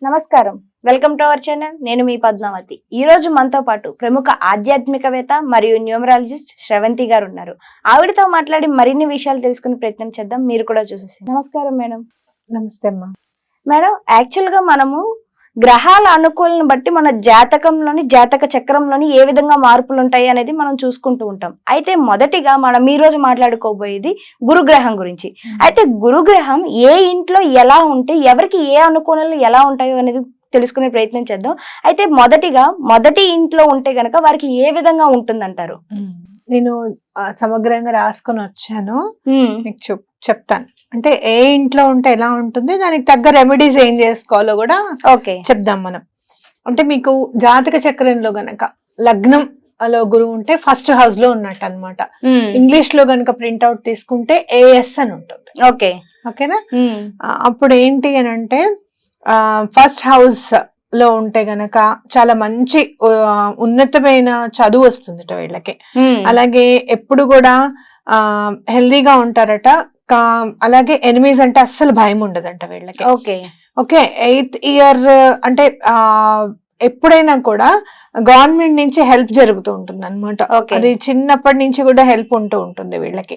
నమస్కారం, welcome to our channel. నేను మీ పద్మావతి. ఈ రోజు మనతో పాటు ప్రముఖ ఆధ్యాత్మికవేత్త మరియు న్యూమరాలజిస్ట్ శ్రవంతి గారు ఉన్నారు. ఆవిడతో మాట్లాడి మరిన్ని విషయాలు తెలుసుకునే ప్రయత్నం చేద్దాం. మీరు కూడా చూసేసి. నమస్కారం మేడం. నమస్తే అమ్మా. మేడం, యాక్చువల్ గా మనము గ్రహాల అనుకూలను బట్టి మన జాతకంలోని జాతక చక్రంలోని ఏ విధంగా మార్పులు ఉంటాయి అనేది మనం చూసుకుంటూ ఉంటాం. అయితే మొదటిగా మనం ఈ రోజు మాట్లాడుకోబోయేది గురుగ్రహం గురించి. అయితే గురుగ్రహం ఏ ఇంట్లో ఎలా ఉంటే ఎవరికి ఏ అనుకూలలు ఎలా ఉంటాయో అనేది తెలుసుకునే ప్రయత్నం చేద్దాం. అయితే మొదటిగా మొదటి ఇంట్లో ఉంటే గనక వారికి ఏ విధంగా ఉంటుందంటారు? నేను సమగ్రంగా రాసుకొని వచ్చాను, మీకు చెప్తాను. అంటే ఏ ఇంట్లో ఉంటే ఎలా ఉంటుంది, దానికి తగ్గ రెమెడీస్ ఏం చేసుకోవాలో కూడా చెప్దాం మనం. అంటే మీకు జాతక చక్రంలో గనక లగ్నం లో గురువు ఉంటే ఫస్ట్ హౌస్ లో ఉన్నట్టు అనమాట. ఇంగ్లీష్ లో గనక ప్రింట్అవుట్ తీసుకుంటే ఏఎస్ అని ఉంటుంది. ఓకేనా? అప్పుడు ఏంటి అని అంటే ఫస్ట్ హౌస్ లో ఉంటే గనక చాలా మంచి ఉన్నతమైన చదువు వస్తుందట వీళ్ళకి. అలాగే ఎప్పుడు కూడా హెల్దీగా ఉంటారట. అలాగే ఎనిమీస్ అంటే అస్సలు భయం ఉండదంట వీళ్ళకి. ఓకే, 8th ఇయర్ అంటే ఎప్పుడైనా కూడా గవర్నమెంట్ నుంచి హెల్ప్ జరుగుతూ ఉంటుంది అనమాట. అది చిన్నప్పటి నుంచి కూడా హెల్ప్ ఉంటూ ఉంటుంది వీళ్ళకి.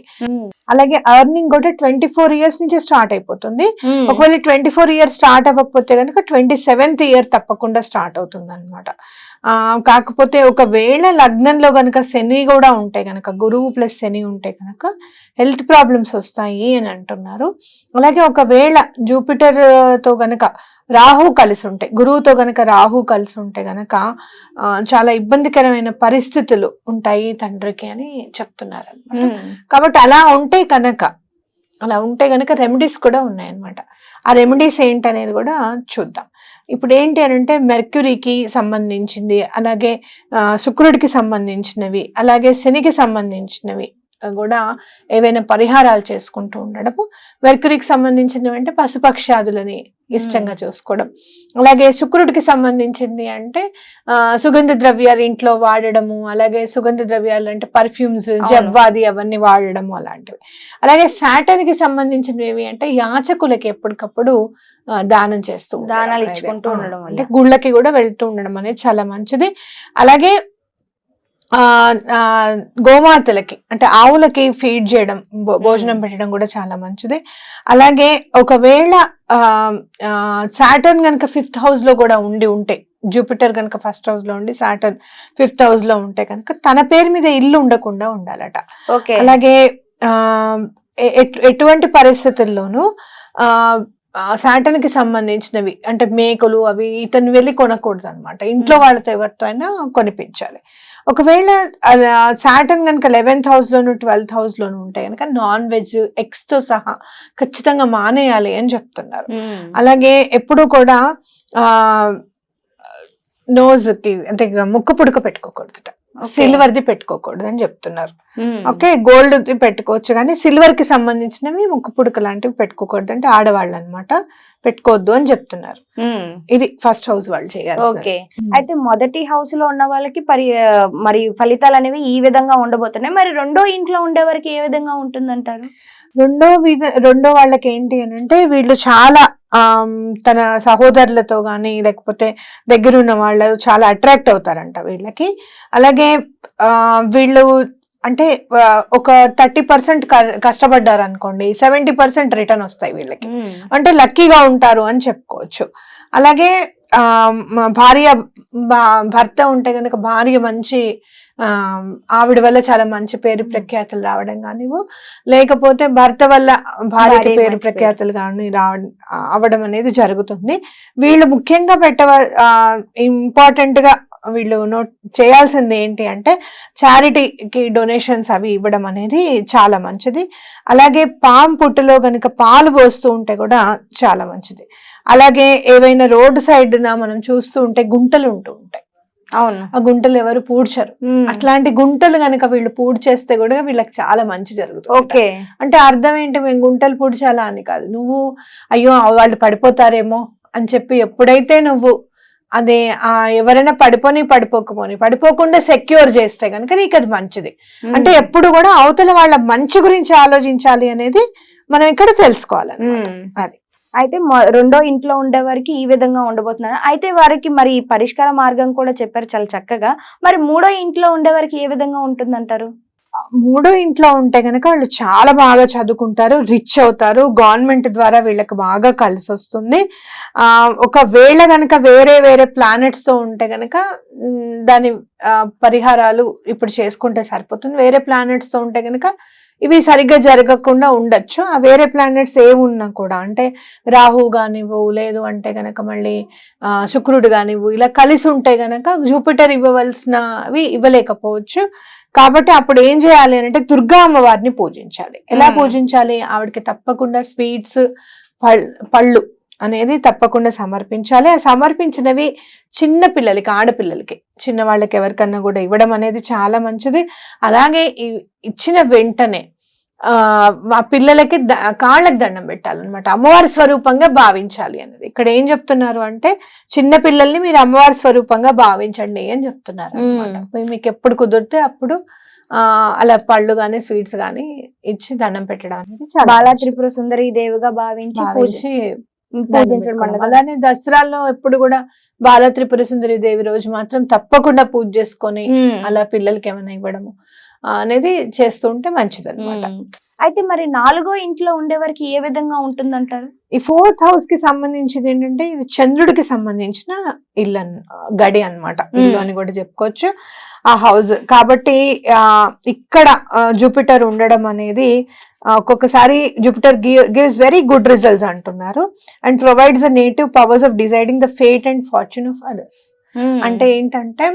అలాగే ఎర్నింగ్ కూడా 24 ఇయర్స్ నుంచి స్టార్ట్ అయిపోతుంది. ఒకవేళ 24 ఇయర్స్ స్టార్ట్ అవ్వకపోతే కనుక 27th ఇయర్ తప్పకుండా స్టార్ట్ అవుతుంది అనమాట. కాకపోతే ఒకవేళ లగ్నంలో గనక శని కూడా ఉంటే గనక, గురువు ప్లస్ శని ఉంటే గనక హెల్త్ ప్రాబ్లమ్స్ వస్తాయి అని అంటున్నారు. అలాగే ఒకవేళ జూపిటర్ తో గనక రాహు కలిసి ఉంటే, గురువుతో గనక రాహు కలిసి ఉంటే గనక చాలా ఇబ్బందికరమైన పరిస్థితులు ఉంటాయి తండ్రికి అని చెప్తున్నారు అనమాట. కాబట్టి అలా ఉంటే గనక రెమెడీస్ కూడా ఉన్నాయన్నమాట. ఆ రెమెడీస్ ఏంటనేది కూడా చూద్దాం. ఇప్పుడు ఏంటి అని అంటే మెర్క్యూరీకి సంబంధించింది, అలాగే శుక్రుడికి సంబంధించినవి, అలాగే శనికి సంబంధించినవి కూడా ఏవైనా పరిహారాలు చేసుకుంటూ ఉండడము. మెర్క్యూరీకి సంబంధించినవి అంటే పశుపక్షాదులని ఇష్టంగా చూసుకోవడం. అలాగే శుక్రుడికి సంబంధించింది అంటే సుగంధ ద్రవ్యాలు ఇంట్లో వాడడము, అలాగే సుగంధ ద్రవ్యాలు అంటే పర్ఫ్యూమ్స్, జవ్వాది అవన్నీ వాడడము అలాంటివి. అలాగే సాటర్న్ కి సంబంధించినవి ఏవి అంటే యాచకులకి ఎప్పటికప్పుడు దానం చేస్తూ ఉండడం, అంటే గుళ్ళకి కూడా వెళ్తూ ఉండడం అనేది చాలా మంచిది. అలాగే గోమాతలకి అంటే ఆవులకి ఫీడ్ చేయడం, భోజనం పెట్టడం కూడా చాలా మంచిది. అలాగే ఒకవేళ సాటర్న్ కనుక 5th హౌస్ లో కూడా ఉంటే, జూపిటర్ కనుక ఫస్ట్ హౌస్ లో ఉండి సాటర్న్ 5th హౌస్ లో ఉంటే కనుక తన పేరు మీద ఇల్లు ఉండకుండా ఉండాలట. అలాగే ఎటువంటి పరిస్థితుల్లోనూ సాటర్న్ కి సంబంధించినవి అంటే మేకలు అవి ఇతను వెళ్ళి కొనకూడదు అనమాట. ఇంట్లో వాళ్ళతో ఎవరితో అయినా కొనిపించాలి. ఒకవేళ సాటర్న్ కనుక 11th హౌస్ లోను 12th హౌస్ లోను ఉంటే కనుక నాన్ వెజ్, ఎగ్స్ తో సహా ఖచ్చితంగా మానేయాలి అని చెప్తున్నారు. అలాగే ఎప్పుడు కూడా నోజ్ కి అంటే ముక్కు పుడక పెట్టుకోకూడదుట, సిల్వర్ ది పెట్టుకోకూడదు అని చెప్తున్నారు. ఓకే, గోల్డ్ ది పెట్టుకోవచ్చు కానీ సిల్వర్ కి సంబంధించినవి ముక్కు పుడక లాంటివి పెట్టుకోకూడదు, అంటే ఆడవాళ్ళు అనమాట, పెట్టుకోవద్దు అని చెప్తున్నారు. ఇది ఫస్ట్ హౌస్ వాళ్ళు చేయాలి. ఓకే, అయితే మొదటి హౌస్ లో ఉన్న వాళ్ళకి మరి ఫలితాలు అనేవి ఈ విధంగా ఉండబోతున్నాయి. మరి రెండో ఇంట్లో ఉండే వారికి ఏ విధంగా ఉంటుందంటారు? రెండో వాళ్ళకి ఏంటి అని అంటే వీళ్ళు చాలా తన సహోదరులతో గాని లేకపోతే దగ్గరున్న వాళ్ళు చాలా అట్రాక్ట్ అవుతారంట వీళ్ళకి. అలాగే వీళ్ళు అంటే ఒక 30% కష్టపడ్డారు అనుకోండి, 70% రిటర్న్ వస్తాయి వీళ్ళకి, అంటే లక్కీగా ఉంటారు అని చెప్పుకోవచ్చు. అలాగే భర్త ఉంటే కనుక భార్య మంచి ఆవిడ వల్ల చాలా మంచి పేరు ప్రఖ్యాతులు రావడం కానివ్వు, లేకపోతే భర్త వల్ల భార్యకి పేరు ప్రఖ్యాతులు కానీ అవడం అనేది జరుగుతుంది. వీళ్ళు ముఖ్యంగా ఇంపార్టెంట్ గా వీళ్ళు నోట్ చేయాల్సింది ఏంటి అంటే చారిటీకి డొనేషన్స్ అవి ఇవ్వడం అనేది చాలా మంచిది. అలాగే పాము పుట్టులో గనుక పాలు పోస్తూ ఉంటే కూడా చాలా మంచిది. అలాగే ఏవైనా రోడ్ సైడ్ మనం చూస్తూ ఉంటే గుంటలు ఉంటూ ఉంటాయి, అవును, ఆ గుంటలు ఎవరు పూడ్చరు. అట్లాంటి గుంటలు గనక వీళ్ళు పూడ్చేస్తే కూడా వీళ్ళకి చాలా మంచి జరుగుతుంది. అంటే అర్థం ఏంటి, మేము గుంటలు పూడ్చాలా అని కాదు, నువ్వు అయ్యో వాళ్ళు పడిపోతారేమో అని చెప్పి ఎప్పుడైతే నువ్వు అదే ఎవరైనా పడిపోకుండా సెక్యూర్ చేస్తే కనుక నీకు అది మంచిది. అంటే ఎప్పుడు కూడా అవతల వాళ్ళ మంచి గురించి ఆలోచించాలి అనేది మనం ఇక్కడ తెలుసుకోవాలి. అది అయితే రెండో ఇంట్లో ఉండే వారికి ఈ విధంగా ఉండబోతున్నారు. అయితే వారికి మరి పరిష్కార మార్గం కూడా చెప్పారు చాలా చక్కగా. మరి మూడో ఇంట్లో ఉండే వారికి ఏ విధంగా ఉంటుందంటారు? మూడో ఇంట్లో ఉంటే గనక వాళ్ళు చాలా బాగా చదువుకుంటారు, రిచ్ అవుతారు, గవర్నమెంట్ ద్వారా వీళ్ళకి బాగా కలిసి వస్తుంది. ఒకవేళ గనక వేరే వేరే ప్లానెట్స్ తో ఉంటే గనక దాని పరిహారాలు ఇప్పుడు చేసుకుంటే సరిపోతుంది. వేరే ప్లానెట్స్ తో ఉంటే గనక ఇవి సరిగ్గా జరగకుండా ఉండొచ్చు. ఆ వేరే ప్లానెట్స్ ఏమున్నా కూడా, అంటే రాహు కానివ్వు, లేదు అంటే గనక మళ్ళీ శుక్రుడు కానివ్వు, ఇలా కలిసి ఉంటే గనక జూపిటర్ ఇవ్వవలసినవి ఇవ్వలేకపోవచ్చు. కాబట్టి అప్పుడు ఏం చేయాలి అంటే దుర్గా అమ్మవారిని పూజించాలి. ఎలా పూజించాలి? ఆవిడకి తప్పకుండా స్వీట్స్, పళ్ళు అనేది తప్పకుండా సమర్పించాలి. ఆ సమర్పించినవి చిన్న పిల్లలకి, ఆడపిల్లలకి, చిన్న వాళ్ళకి ఎవరికన్నా కూడా ఇవ్వడం అనేది చాలా మంచిది. అలాగే ఇచ్చిన వెంటనే ఆ పిల్లలకి కాళ్ళకి దండం పెట్టాలన్నమాట. అమ్మవారి స్వరూపంగా భావించాలి అనేది. ఇక్కడ ఏం చెప్తున్నారు అంటే చిన్న పిల్లల్ని మీరు అమ్మవారి స్వరూపంగా భావించండి అని చెప్తున్నారు అనమాట. మీకు ఎప్పుడు కుదిరితే అప్పుడు అలా పళ్ళు గాని, స్వీట్స్ గాని ఇచ్చి దండం పెట్టడం అనేది చాలా బాలా త్రిపుర సుందరి దేవిగా భావించి పూజించడం. అలానే దసరాలో ఎప్పుడు కూడా బాలా త్రిపుర సుందరి దేవి రోజు మాత్రం తప్పకుండా పూజ చేసుకొని అలా పిల్లలకి ఏమైనా ఇవ్వడము అనేది చేస్తూ ఉంటే మంచిది అనమాట. అయితే మరి నాలుగో ఇంట్లో ఉండే వారికి ఏ విధంగా ఉంటుందంటారు? ఈ 4th హౌస్ కి సంబంధించింది ఏంటంటే ఇది చంద్రుడికి సంబంధించిన ఇల్లు గడి అన్నమాట. ఇల్లు అని కూడా చెప్పుకోవచ్చు ఆ హౌస్. కాబట్టి ఇక్కడ జూపిటర్ ఉండడం అనేది ఒక్కొక్కసారి Jupiter gives very good results అంటున్నారు. And provides the native powers of deciding the fate and fortune of others. అంటే ఏంటంటే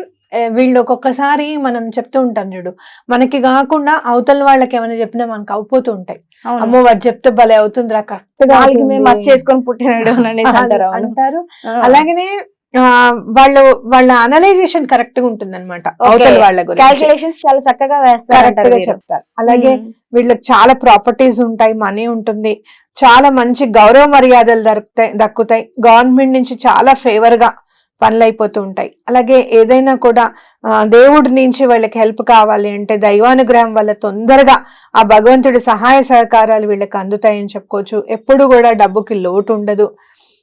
వీళ్ళు ఒక్కొక్కసారి మనం చెప్తూ ఉంటాం చూడు, మనకి కాకుండా అవతల వాళ్ళకి ఏమైనా చెప్పినా మనకు అయిపోతూ ఉంటాయి. అమ్మో వాడు చెప్తే భలే అవుతుందిరా, కరెక్ట్ గా చేసుకొని పుట్టినాడు అంటారు. అలాగనే వాళ్ళ అనలైజేషన్ కరెక్ట్ గా ఉంటుంది అనమాట. అవతల వాళ్ళ గురించి చాలా చక్కగా కరెక్ట్ గా చెప్తారు. అలాగే వీళ్ళకి చాలా ప్రాపర్టీస్ ఉంటాయి, మనీ ఉంటుంది, చాలా మంచి గౌరవ మర్యాదలు దక్కుతాయి. గవర్నమెంట్ నుంచి చాలా ఫేవర్ గా పనులు అయిపోతూ ఉంటాయి. అలాగే ఏదైనా కూడా దేవుడి నుంచి వాళ్ళకి హెల్ప్ కావాలి అంటే దైవానుగ్రహం వల్ల తొందరగా ఆ భగవంతుడి సహాయ సహకారాలు వీళ్ళకి అందుతాయని చెప్పుకోవచ్చు. ఎప్పుడు కూడా డబ్బుకి లోటు ఉండదు.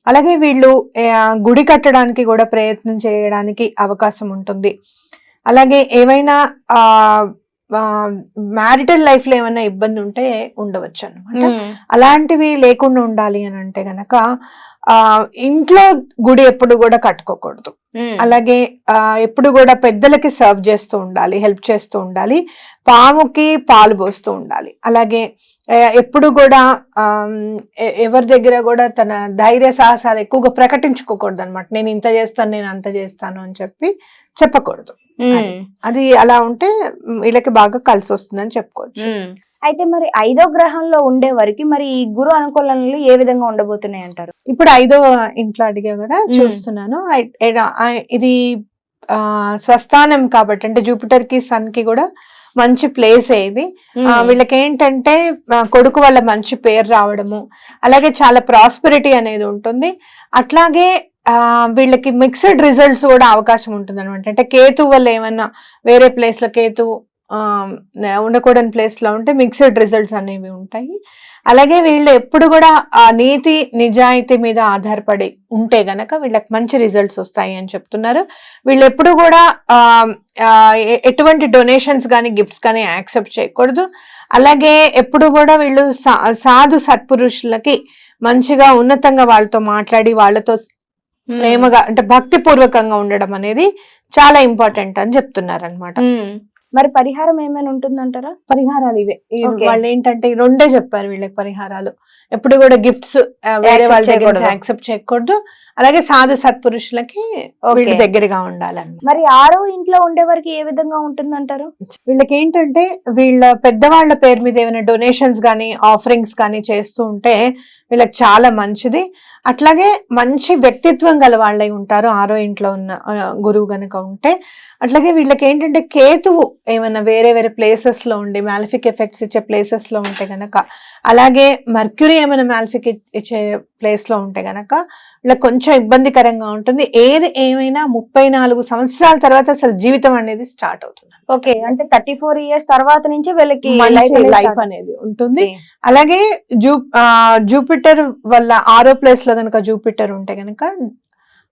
అలాగే వీళ్ళు గుడి కట్టడానికి కూడా ప్రయత్నం చేయడానికి అవకాశం ఉంటుంది. అలాగే ఏమైనా మ్యారిటల్ లైఫ్ లో ఏమైనా ఇబ్బంది ఉంటే ఉండవచ్చు అన్నమాట. అలాంటివి లేకుండా ఉండాలి అని అంటే గనక ఇంట్లో గుడి ఎప్పుడు కూడా కట్టుకోకూడదు. అలాగే ఎప్పుడు కూడా పెద్దలకి సర్వ్ చేస్తూ ఉండాలి, హెల్ప్ చేస్తూ ఉండాలి, పాముకి పాలు పోస్తూ ఉండాలి. అలాగే ఎప్పుడు కూడా ఎవరి దగ్గర కూడా తన ధైర్య సాహసాలు ఎక్కువగా ప్రకటించుకోకూడదు అనమాట. నేను ఇంత చేస్తాను, నేను అంత చేస్తాను అని చెప్పకూడదు. అది అలా ఉంటే వీళ్ళకి బాగా కలిసి వస్తుందని చెప్పుకోవచ్చు. అయితే మరి 5వ గ్రహంలో ఉండే వారికి మరి ఈ గురు అనుకూలనలు ఏ విధంగా ఉండబోతున్నాయి అంటారు? ఇప్పుడు 5వ ఇంట్లో అడిగా కదా, చూస్తున్నాను. ఇది స్వస్థానం కాబట్టి, అంటే జూపిటర్ కి సన్ కి కూడా మంచి ప్లేస్ ఇది. వీళ్ళకి ఏంటంటే కొడుకు వల్ల మంచి పేరు రావడము, అలాగే చాలా ప్రాస్పెరిటీ అనేది ఉంటుంది. అట్లాగే వీళ్ళకి మిక్స్డ్ రిజల్ట్స్ కూడా అవకాశం ఉంటుంది అనమాట. అంటే కేతు వల్ల ఏమన్నా వేరే ప్లేస్ లో కేతు ఉండకూడని ప్లేస్ లో ఉంటే మిక్స్డ్ రిజల్ట్స్ అనేవి ఉంటాయి. అలాగే వీళ్ళు ఎప్పుడు కూడా ఆ నీతి నిజాయితీ మీద ఆధారపడి ఉంటే గనక వీళ్ళకి మంచి రిజల్ట్స్ వస్తాయి అని చెప్తున్నారు. వీళ్ళు ఎప్పుడు కూడా ఎటువంటి డొనేషన్స్ కానీ గిఫ్ట్స్ కానీ యాక్సెప్ట్ చేయకూడదు. అలాగే ఎప్పుడు కూడా వీళ్ళు సాధు సత్పురుషులకి మంచిగా ఉన్నతంగా వాళ్ళతో మాట్లాడి వాళ్ళతో ప్రేమగా, అంటే భక్తి పూర్వకంగా ఉండడం అనేది చాలా ఇంపార్టెంట్ అని చెప్తున్నారు అనమాట. మరి పరిహారం ఏమైనా ఉంటుందంటారా? పరిహారాలు ఇవే. వాళ్ళు ఏంటంటే రెండే చెప్పారు వీళ్ళకి పరిహారాలు. ఎప్పుడు కూడా గిఫ్ట్స్ వేరే వాళ్ళ దగ్గర యాక్సెప్ట్ చేయకూడదు. అలాగే సాధు సత్పురుషులకి వీళ్ళ దగ్గరగా ఉండాలని. మరి 6వ ఇంట్లో ఉండే వారికి ఏ విధంగా ఉంటుందంటారు? వీళ్ళకి ఏంటంటే వీళ్ళ పెద్దవాళ్ళ పేరు మీద ఏమైనా డొనేషన్స్ కానీ ఆఫరింగ్స్ కానీ చేస్తూ ఉంటే వీళ్ళకి చాలా మంచిది. అట్లాగే మంచి వ్యక్తిత్వం గల వాళ్ళై ఉంటారు 6వ ఇంట్లో ఉన్న గురువు గనక ఉంటే. అట్లాగే వీళ్ళకి ఏంటంటే కేతువు ఏమైనా వేరే వేరే ప్లేసెస్ లో ఉండి మాలిఫిక్ ఎఫెక్ట్స్ ఇచ్చే ప్లేసెస్ లో ఉంటే గనక, అలాగే మర్క్యూరీ ఏమైనా మాలిఫిక్ ఇచ్చే ప్లేస్ లో ఉంటే గనక వీళ్ళకి కొంచెం ఇబ్బందికరంగా ఉంటుంది. ఏది ఏమైనా 34 సంవత్సరాల తర్వాత అసలు జీవితం అనేది స్టార్ట్ అవుతుంది. ఓకే, అంటే 34 years తర్వాత నుంచి వీళ్ళకి లైఫ్ అనేది ఉంటుంది. అలాగే జూపిటర్ వల్ల 6వ ప్లేస్ లో కనుక జూపిటర్ ఉంటే గనక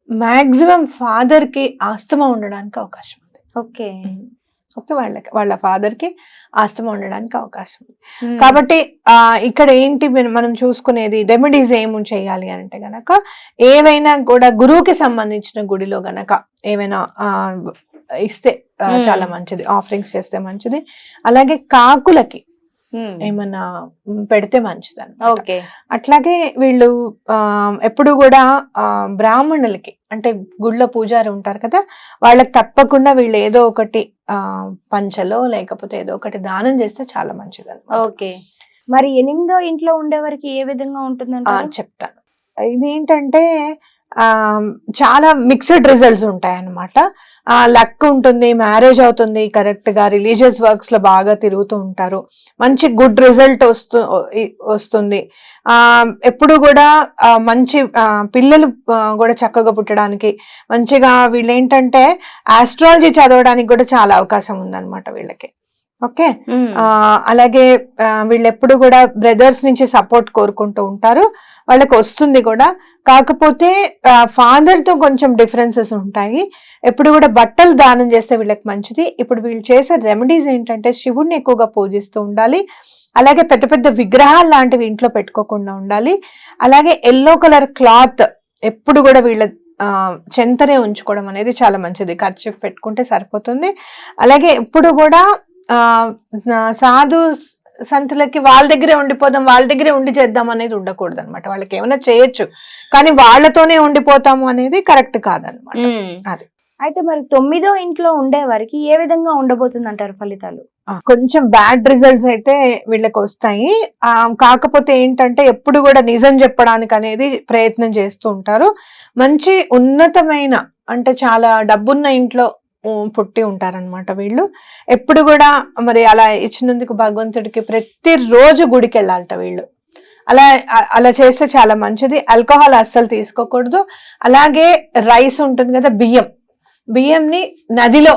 మాక్సిమం ఫాదర్ కి ఆస్తమా ఉండడానికి అవకాశం ఉంది. ఓకే ఓకే, వాళ్ళ ఫాదర్ కి ఆస్తమా ఉండడానికి అవకాశం ఉంది. కాబట్టి ఇక్కడ ఏంటి మనం చూసుకునేది రెమెడీస్ ఏమి చేయాలి అంటే గనక ఏవైనా కూడా గురువుకి సంబంధించిన గుడిలో గనక ఏమైనా ఇస్తే చాలా మంచిది, ఆఫరింగ్స్ చేస్తే మంచిది. అలాగే కాకులకి ఏమన్నా పెడితే మంచిది అన్నమాట. అట్లాగే వీళ్ళు ఎప్పుడు కూడా బ్రాహ్మణులకి అంటే గుళ్ళ పూజారి ఉంటారు కదా, వాళ్ళకి తప్పకుండా వీళ్ళు ఏదో ఒకటి పంచలో లేకపోతే ఏదో ఒకటి దానం చేస్తే చాలా మంచిది అన్నమాట. ఓకే, మరి 8వ ఇంట్లో ఉండేవారికి ఏ విధంగా ఉంటుందంటే చెప్తాను. ఇదేంటంటే చాలా మిక్స్డ్ రిజల్ట్స్ ఉంటాయి అన్నమాట. లక్ ఉంటుంది, మ్యారేజ్ అవుతుంది కరెక్ట్ గా, రిలీజియస్ వర్క్స్ లో బాగా తిరుగుతూ ఉంటారు, మంచి గుడ్ రిజల్ట్ వస్తుంది. ఎప్పుడు కూడా మంచి పిల్లలు కూడా చక్కగా పుట్టడానికి మంచిగా వీళ్ళు ఏంటంటే ఆస్ట్రాలజీ చదవడానికి కూడా చాలా అవకాశం ఉందన్నమాట వీళ్ళకి. ఓకే, అలాగే వీళ్ళు ఎప్పుడు కూడా బ్రదర్స్ నుంచి సపోర్ట్ కోరుకుంటూ ఉంటారు, వాళ్ళకి వస్తుంది కూడా. కాకపోతే ఫాదర్ తో కొంచెం డిఫరెన్సెస్ ఉంటాయి. ఎప్పుడు కూడా బట్టలు దానం చేస్తే వీళ్ళకి మంచిది. ఇప్పుడు వీళ్ళు చేసే రెమెడీస్ ఏంటంటే శివుణ్ణి ఎక్కువగా పూజిస్తూ ఉండాలి, అలాగే పెద్ద పెద్ద విగ్రహాలు లాంటివి ఇంట్లో పెట్టుకోకుండా ఉండాలి. అలాగే ఎల్లో కలర్ క్లాత్ ఎప్పుడు కూడా వీళ్ళ చెంతనే ఉంచుకోవడం అనేది చాలా మంచిది, కర్చీఫ్ పెట్టుకుంటే సరిపోతుంది. అలాగే ఎప్పుడు కూడా సాధు సంతులకి వాళ్ళ దగ్గరే ఉండిపోదాం, వాళ్ళ దగ్గరే ఉండి చేద్దాం అనేది ఉండకూడదు అనమాట. వాళ్ళకి ఏమైనా చేయొచ్చు కానీ వాళ్ళతోనే ఉండిపోతాము అనేది కరెక్ట్ కాదనమాట. అది అయితే మరి 9వ ఇంట్లో ఉండే వారికి ఏ విధంగా ఉండబోతుంది అంటారు ఫలితాలు? కొంచెం బ్యాడ్ రిజల్ట్స్ అయితే వీళ్ళకి వస్తాయి. కాకపోతే ఏంటంటే ఎప్పుడు కూడా నిజం చెప్పడానికి అనేది ప్రయత్నం చేస్తూ ఉంటారు. మంచి ఉన్నతమైన అంటే చాలా డబ్బున్న ఇంట్లో పుట్టి ఉంటారనమాట వీళ్ళు. ఎప్పుడు కూడా మరి అలా ఇచ్చినందుకు భగవంతుడికి ప్రతిరోజు గుడికి వెళ్ళాలట వీళ్ళు. అలా చేస్తే చాలా మంచిది. ఆల్కహాల్ అస్సలు తీసుకోకూడదు. అలాగే రైస్ ఉంటుంది కదా, బియ్యంని నదిలో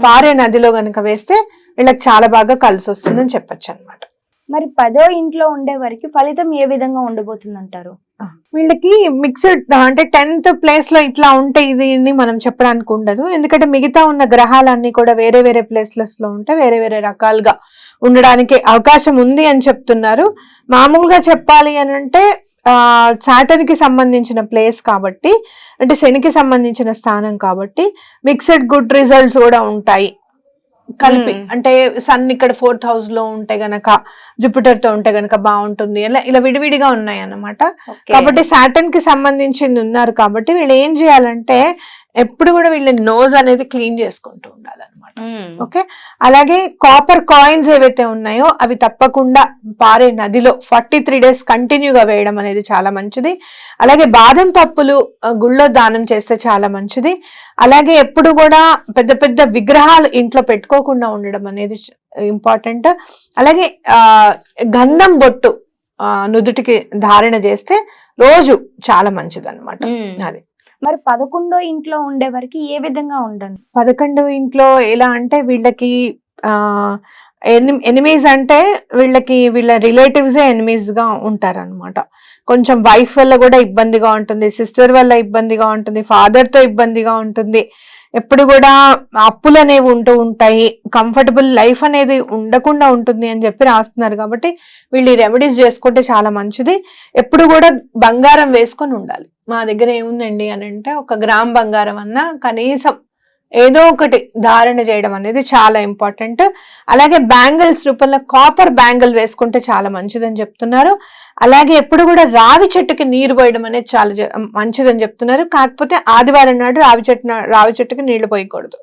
పారే నదిలో గనక వేస్తే వీళ్ళకి చాలా బాగా కలిసి వస్తుందని చెప్పచ్చు అనమాట. మరి 10వ ఇంట్లో ఉండే వారికి ఫలితం ఏ విధంగా ఉండబోతుంది అంటారు? వీళ్ళకి మిక్స్డ్ అంటే 10th ప్లేస్ లో ఇట్లా ఉంటే ఇది మనం చెప్పడానికి ఉండదు. ఎందుకంటే మిగతా ఉన్న గ్రహాలన్నీ కూడా వేరే వేరే ప్లేసెస్ లో ఉంటే వేరే వేరే రకాలుగా ఉండడానికి అవకాశం ఉంది అని చెప్తున్నారు. మామూలుగా చెప్పాలి అని అంటే సాటర్న్ కి సంబంధించిన ప్లేస్ కాబట్టి, అంటే శనికి సంబంధించిన స్థానం కాబట్టి మిక్స్డ్ గుడ్ రిజల్ట్స్ కూడా ఉంటాయి కలిపి. అంటే సన్ ఇక్కడ 4th house లో ఉంటే గనక జూపిటర్ తో ఉంటే గనక బాగుంటుంది, ఇలా విడివిడిగా ఉన్నాయి అన్నమాట. కాబట్టి సాటర్న్ కి సంబంధించింది ఉన్నారు కాబట్టి వీళ్ళు ఏం చేయాలంటే ఎప్పుడు కూడా వీళ్ళ నోజ్ అనేది క్లీన్ చేసుకుంటూ ఉండాలన్నమాట. ఓకే, అలాగే కాపర్ కాయిన్స్ ఏవైతే ఉన్నాయో అవి తప్పకుండా పారే నదిలో 43 days కంటిన్యూగా వేయడం అనేది చాలా మంచిది. అలాగే బాదం పప్పులు గుళ్ళో దానం చేస్తే చాలా మంచిది. అలాగే ఎప్పుడు కూడా పెద్ద పెద్ద విగ్రహాలు ఇంట్లో పెట్టుకోకుండా ఉండడం అనేది ఇంపార్టెంట్. అలాగే గంధం బొట్టు నుదుటికి ధారణ చేస్తే రోజు చాలా మంచిది అన్నమాట. అది మరి 11వ ఇంట్లో ఉండే వారికి ఏ విధంగా ఉండండి? 11వ ఇంట్లో ఎలా అంటే వీళ్ళకి ఎనిమీస్ అంటే వీళ్ళ రిలేటివ్స్ ఎనిమీస్ గా ఉంటారన్నమాట. కొంచెం వైఫ్ వల్ల కూడా ఇబ్బందిగా ఉంటుంది, సిస్టర్ వల్ల ఇబ్బందిగా ఉంటుంది, ఫాదర్ తో ఇబ్బందిగా ఉంటుంది. ఎప్పుడు కూడా అప్పులు అనేవి ఉంటూ ఉంటాయి, కంఫర్టబుల్ లైఫ్ అనేది ఉండకుండా ఉంటుంది అని చెప్పి రాస్తున్నారు. కాబట్టి వీళ్ళు రెమెడీస్ చేసుకుంటే చాలా మంచిది. ఎప్పుడు కూడా బంగారం వేసుకొని ఉండాలి. మా దగ్గర ఏముందండి అని అంటే 1 గ్రామ్ బంగారం అన్నా కనీసం ఏదో ఒకటి ధారణ చేయడం అనేది చాలా ఇంపార్టెంట్. అలాగే బ్యాంగిల్స్ రూపంలో కాపర్ బ్యాంగిల్ వేసుకుంటే చాలా మంచిదని చెప్తున్నారు. అలాగే ఎప్పుడు కూడా రావి చెట్టుకి నీరు పోయడం అనేది చాలా మంచిదని చెప్తున్నారు. కాకపోతే ఆదివారం నాడు రావి చెట్టుకి నీళ్లు పోయకూడదు.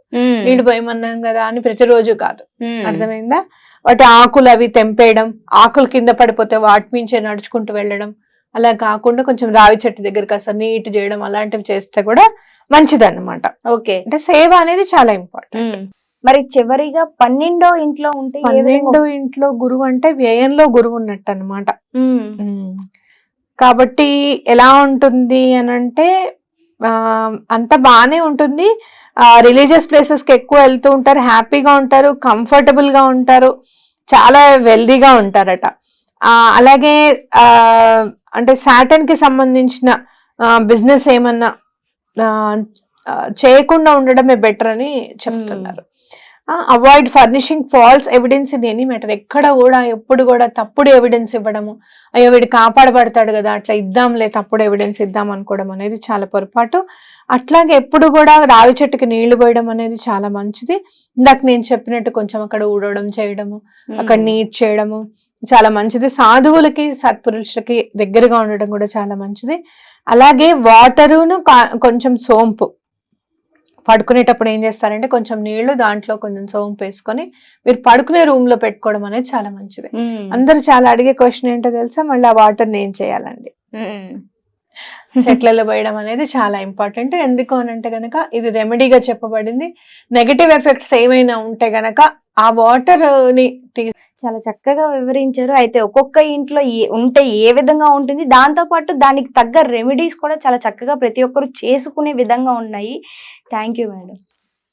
నీళ్లు పోయమన్నాం కదా అని ప్రతిరోజు కాదు, అర్థమైందా? వాటి ఆకులు అవి తెంపేయడం, ఆకులు కింద పడిపోతే వాటి మించే నడుచుకుంటూ వెళ్ళడం, అలా కాకుండా కొంచెం రావి చెట్టు దగ్గర కాస్త నీట్ చేయడం అలాంటివి చేస్తే కూడా మంచిదన్నమాట. ఓకే, అంటే సేవ అనేది చాలా ఇంపార్టెంట్. మరి చివరిగా 12వ ఇంట్లో ఉంటే 12వ ఇంట్లో గురువు అంటే వ్యయంలో గురువు ఉన్నట్టు అనమాట. కాబట్టి ఎలా ఉంటుంది అని అంటే అంత బాగానే ఉంటుంది. రిలీజియస్ ప్లేసెస్ కి ఎక్కువ వెళ్తూ ఉంటారు, హ్యాపీగా ఉంటారు, కంఫర్టబుల్ గా ఉంటారు, చాలా వెల్దీగా ఉంటారట. అలాగే అంటే సాటర్న్ కి సంబంధించిన బిజినెస్ ఏమన్నా చేయకుండా ఉండడమే బెటర్ అని చెప్తున్నారు. Avoid furnishing falls evidence in any matter. ఎక్కడ కూడా ఎప్పుడు కూడా తప్పుడు ఎవిడెన్స్ ఇవ్వడము, అయ్యో వీడు కాపాడబడతాడు కదా అట్లా ఇద్దాంలే, తప్పుడు ఎవిడెన్స్ ఇద్దాం అనుకోవడం అనేది చాలా పొరపాటు. అట్లాగే ఎప్పుడు కూడా రావి చెట్టుకి నీళ్లు పోయడం అనేది చాలా మంచిది. ఇందాక నేను చెప్పినట్టు కొంచెం అక్కడ ఊడవడం చేయడము, అక్కడ నీట్ చేయడము చాలా మంచిది. సాధువులకి సత్పురుషులకి దగ్గరగా ఉండడం కూడా చాలా మంచిది. అలాగే వాటరును కొంచెం సోంపు, పడుకునేటప్పుడు ఏం చేస్తారంటే కొంచెం నీళ్లు దాంట్లో కొంచెం సోంపు వేసుకొని మీరు పడుకునే రూమ్ లో పెట్టుకోవడం అనేది చాలా మంచిది. అందరూ చాలా అడిగే క్వశ్చన్ ఏంటో తెలుసా, మళ్ళీ ఆ వాటర్ ఏం చేయాలండి? చెట్లలో పోయడం అనేది చాలా ఇంపార్టెంట్. ఎందుకు అని అంటే గనక ఇది రెమెడీగా చెప్పబడింది. నెగటివ్ ఎఫెక్ట్స్ ఏమైనా ఉంటే గనక ఆ వాటర్ ని చాలా చక్కగా వివరించారు. అయితే ఒక్కొక్క ఇంట్లో ఉంటే ఏ విధంగా ఉంటుంది, దాంతో పాటు దానికి తగ్గ రెమెడీస్ కూడా చాలా చక్కగా ప్రతి ఒక్కరు చేసుకునే విధంగా ఉన్నాయి. Thank you madam.